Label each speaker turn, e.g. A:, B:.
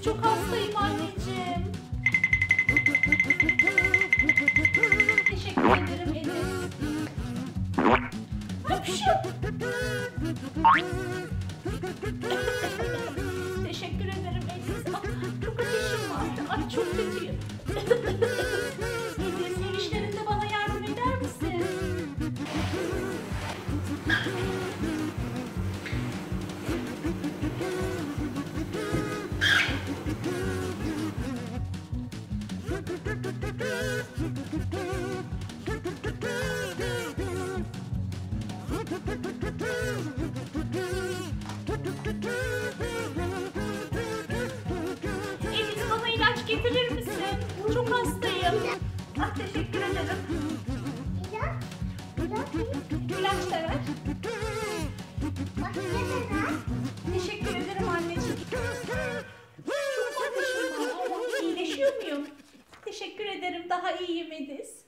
A: çok hastayım anneciğim. Teşekkür ederim Ediz. Teşekkür ederim Ediz. Ah, çok ateşim var. Ay çok kötüyüm. Ediz, ev işlerinde bana yardım eder misin? Ediz, bana ilaç getirir misin? Çok hastayım. Ah, teşekkür ederim. İlaç da ver. Teşekkür ederim anneciğim. Çok ateşim var ama iyileşiyor muyum? Teşekkür ederim. Daha iyiyim Ediz.